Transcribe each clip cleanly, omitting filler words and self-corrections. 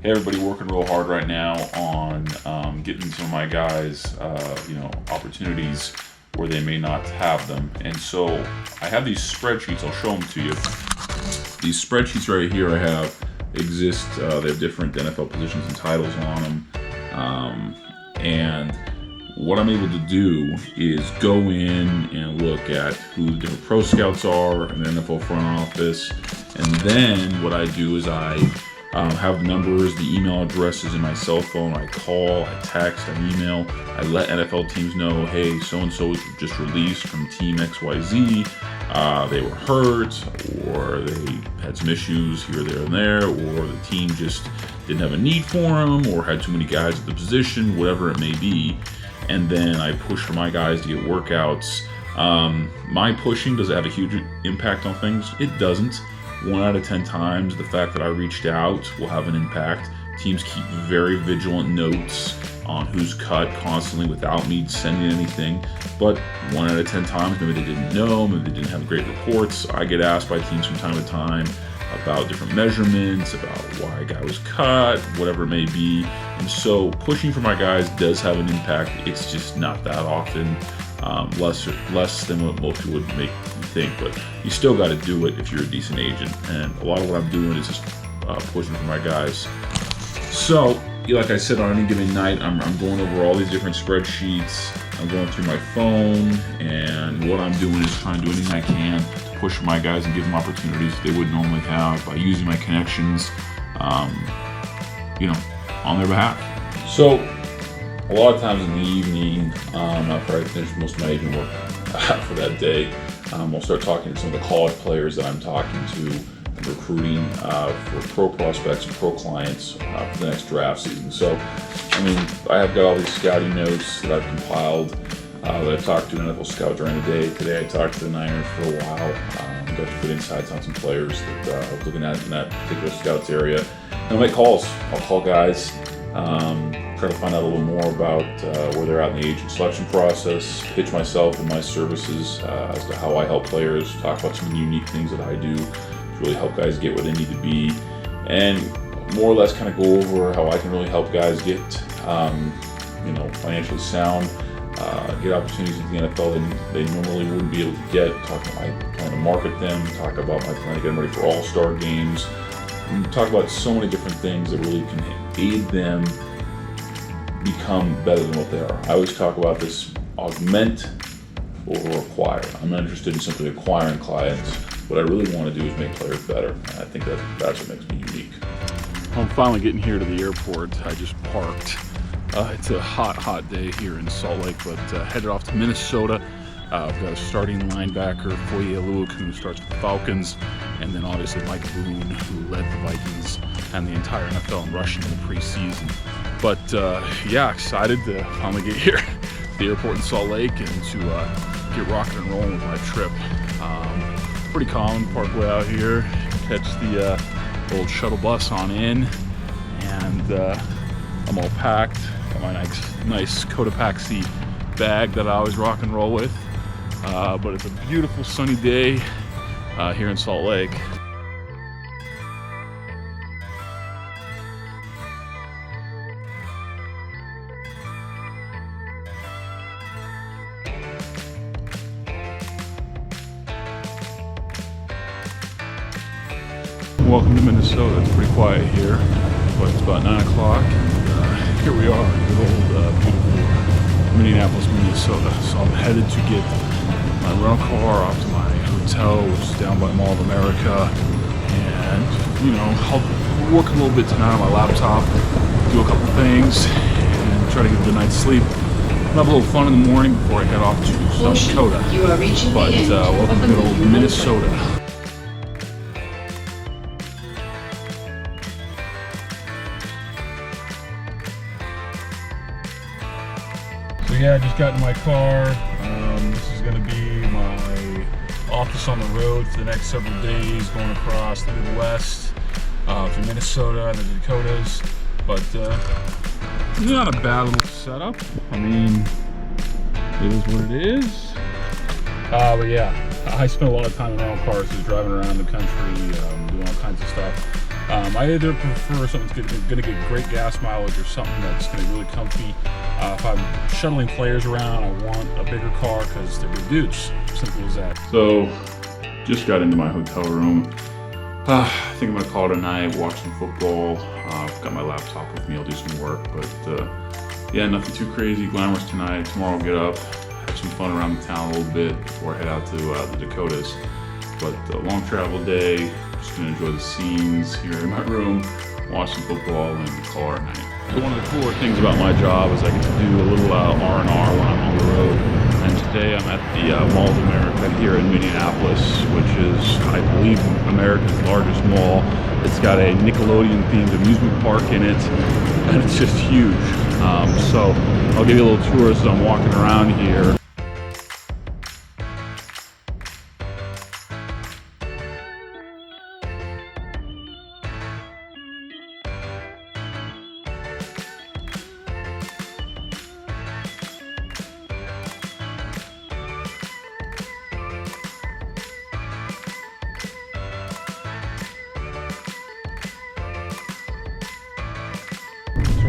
hey, everybody working real hard right now on getting some of my guys, opportunities where they may not have them. And so I have these spreadsheets. I'll show them to you. These spreadsheets right here I have exist. They have different NFL positions and titles on them. And what I'm able to do is go in and look at who the different pro scouts are in the NFL front office. And then what I do is I have numbers, the email addresses in my cell phone. I call, I text, I email. I let NFL teams know, hey, so-and-so was just released from Team XYZ. They were hurt, or they had some issues here, there, and there, or the team just didn't have a need for them, or had too many guys at the position, whatever it may be. And then I push for my guys to get workouts. My pushing, does it have a huge impact on things? It doesn't. 1 out of 10 times, the fact that I reached out will have an impact. Teams keep very vigilant notes on who's cut constantly without me sending anything. But 1 out of 10 times, maybe they didn't know, maybe they didn't have great reports. I get asked by teams from time to time about different measurements, about why a guy was cut, whatever it may be. And so pushing for my guys does have an impact. It's just not that often, less than what most people would make you think. But you still got to do it if you're a decent agent. And a lot of what I'm doing is just pushing for my guys. So, like I said, on any given night, I'm going over all these different spreadsheets. I'm going through my phone, and what I'm doing is trying to do anything I can to push for my guys and give them opportunities they wouldn't normally have by using my connections, on their behalf. So, a lot of times in the evening, after I finish most of my agent work for that day, I'll start talking to some of the college players that I'm talking to, recruiting for pro prospects and pro clients for the next draft season. So, I have got all these scouting notes that I've compiled that I've talked to an NFL scout during the day. Today I talked to the Niners for a while, got some good insights on some players that I was looking at in that particular scouts area. And I'll make calls. I'll call guys, try to find out a little more about where they're at in the agent selection process, pitch myself and my services as to how I help players, talk about some of the unique things that I do to really help guys get where they need to be, and more or less kind of go over how I can really help guys get, financially sound, get opportunities in the NFL that they normally wouldn't be able to get, talk about my plan to market them, talk about my plan to get them ready for all-star games, and talk about so many different things that really can aid them become better than what they are. I always talk about this: augment over acquire. I'm not interested in simply acquiring clients. What I really want to do is make players better. And I think that's what makes me unique. I'm finally getting here to the airport. I just parked. It's a hot day here in Salt Lake, but headed off to Minnesota. I've got a starting linebacker, Foye Luke, who starts with the Falcons, and then obviously Mike Boone, who led the Vikings and the entire NFL in rushing in the preseason. But excited to finally get here to the airport in Salt Lake and to get rocking and rolling with my trip. Pretty common parkway out here. Catch the old shuttle bus on in, and I'm all packed. Got my nice Cotopaxi bag that I always rock and roll with. But it's a beautiful sunny day here in Salt Lake. Welcome to Minnesota. It's pretty quiet here, but it's about 9 o'clock, and here we are, good old beautiful Minneapolis, Minnesota. So I'm headed to get my rental car off to my hotel, which is down by Mall of America, and I'll work a little bit tonight on my laptop, do a couple things, and try to get a good night's sleep. I'll have a little fun in the morning before I head off to South Dakota. But welcome to good old Minnesota. So yeah, I just got in my car. This is going to be my office on the road for the next several days, going across the Midwest, through Minnesota and the Dakotas. But not a bad little setup. It is what it is. But yeah, I spent a lot of time in rental cars, just driving around the country, doing all kinds of stuff. I either prefer something that's going to get great gas mileage or something that's going to be really comfy. If I'm shuttling players around, I want a bigger car because they're big dudes. Simple as that. So, just got into my hotel room. I think I'm gonna call it a night, watch some football. I've got my laptop with me, I'll do some work. But yeah, nothing too crazy, glamorous tonight. Tomorrow I'll get up, have some fun around the town a little bit before I head out to the Dakotas. But a long travel day, just gonna enjoy the scenes here in my room, watch some football, and call it a night. So one of the cooler things about my job is I get to do a little R&R when I'm on the road. And today I'm at the Mall of America here in Minneapolis, which is, I believe, America's largest mall. It's got a Nickelodeon-themed amusement park in it, and it's just huge. So I'll give you a little tour as I'm walking around here.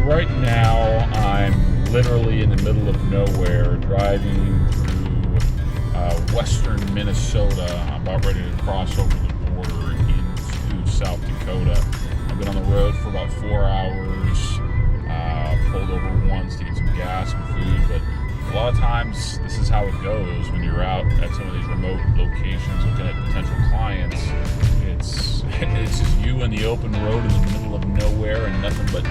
Right now, I'm literally in the middle of nowhere, driving through western Minnesota. I'm about ready to cross over the border into South Dakota. I've been on the road for about 4 hours, pulled over once to get some gas and food, but a lot of times this is how it goes when you're out at some of these remote locations looking at potential clients. It's just you in the open road in the middle of nowhere and nothing but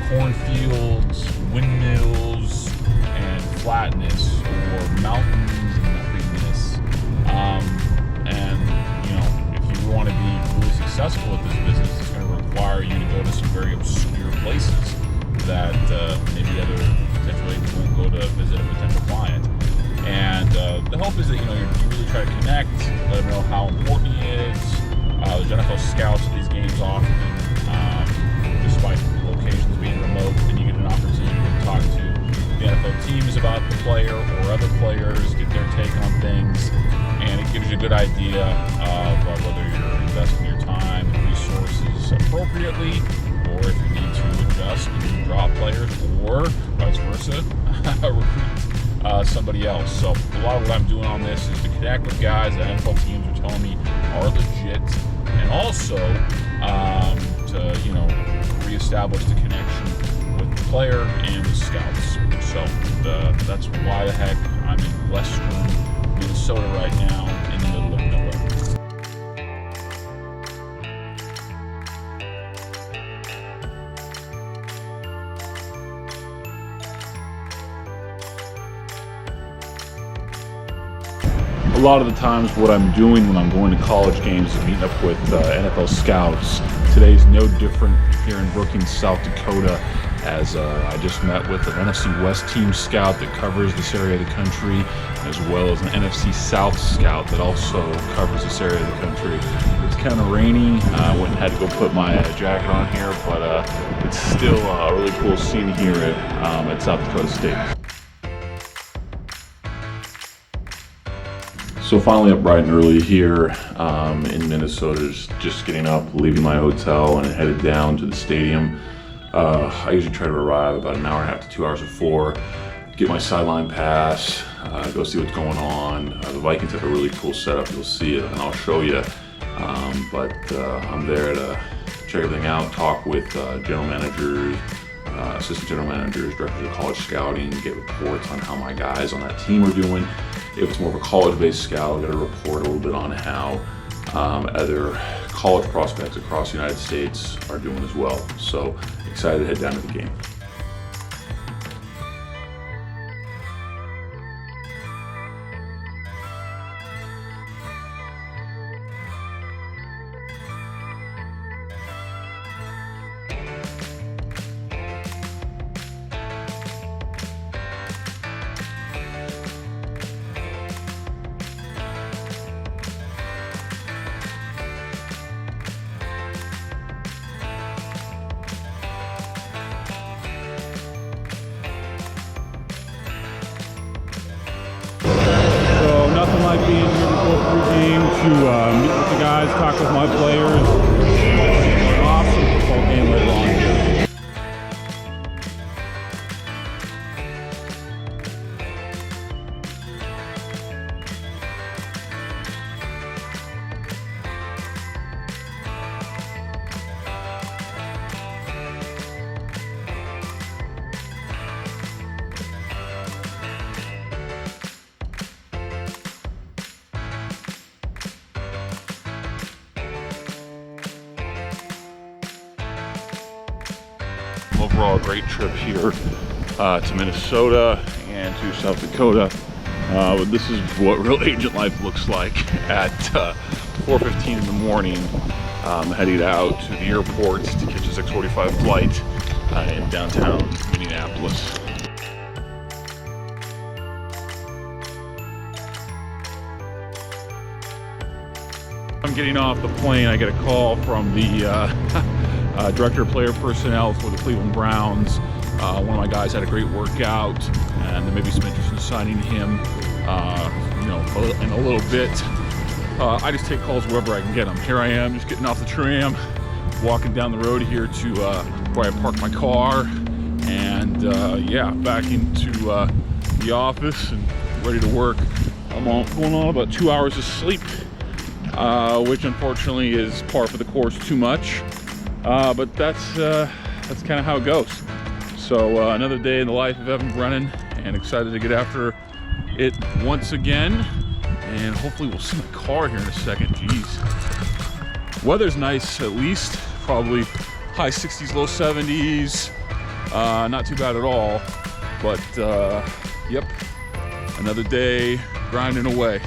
cornfields, windmills, and flatness, or mountains and nothingness. And you know, if you want to be really successful at this business, it's going to require you to go to some very obscure places that maybe other potential agents won't go to visit a potential client. And the hope is that you really try to connect, let them know how important he is. There's NFL scouts at these games often, despite the locations being remote, and you get an opportunity to talk to the NFL teams about the player or other players, get their take on things, and it gives you a good idea of whether you're investing your time and resources appropriately, or if you need to adjust and drop players, or vice versa, recruit somebody else. So a lot of what I'm doing on this is to connect with guys that NFL teams are telling me are legit, and also to reestablish the connection with the player and the scouts. So that's why the heck I'm in western Minnesota right now in the middle of nowhere. A lot of the times what I'm doing when I'm going to college games is meeting up with NFL scouts. Today's no different here in Brookings, South Dakota, as I just met with an NFC West team scout that covers this area of the country, as well as an NFC South scout that also covers this area of the country. It's kind of rainy. I went and had to go put my jacket on here, but it's still a really cool scene here at South Dakota State. So finally up bright and early here in Minnesota, just getting up, leaving my hotel and headed down to the stadium. I usually try to arrive about an hour and a half to 2 hours before, get my sideline pass, go see what's going on. The Vikings have a really cool setup, you'll see it and I'll show you. But I'm there to check everything out, talk with general managers, assistant general managers, directors of college scouting, get reports on how my guys on that team are doing. If it's more of a college-based scout, I got to report a little bit on how other college prospects across the United States are doing as well. So excited to head down to the game. Nothing like being here before the game to meet with the guys, talk with my players. Awesome. overall great trip here to Minnesota and to South Dakota. But this is what real agent life looks like at 4:15 in the morning. Heading out to the airport to catch a 6:45 flight in downtown Minneapolis. I'm getting off the plane. I get a call from the director of player personnel for the Cleveland Browns. One of my guys had a great workout, and there may be some interest in signing him, in a little bit. I just take calls wherever I can get them. Here I am, just getting off the tram, walking down the road here to where I park my car, and yeah, back into the office and ready to work. I'm going on about 2 hours of sleep, which unfortunately is par for the course, too much. But that's kind of how it goes. So another day in the life of Evan Brennan, and excited to get after it once again. And hopefully we'll see my car here in a second. Jeez. Weather's nice, at least. Probably high 60s, low 70s. Not too bad at all. But, yep, another day grinding away.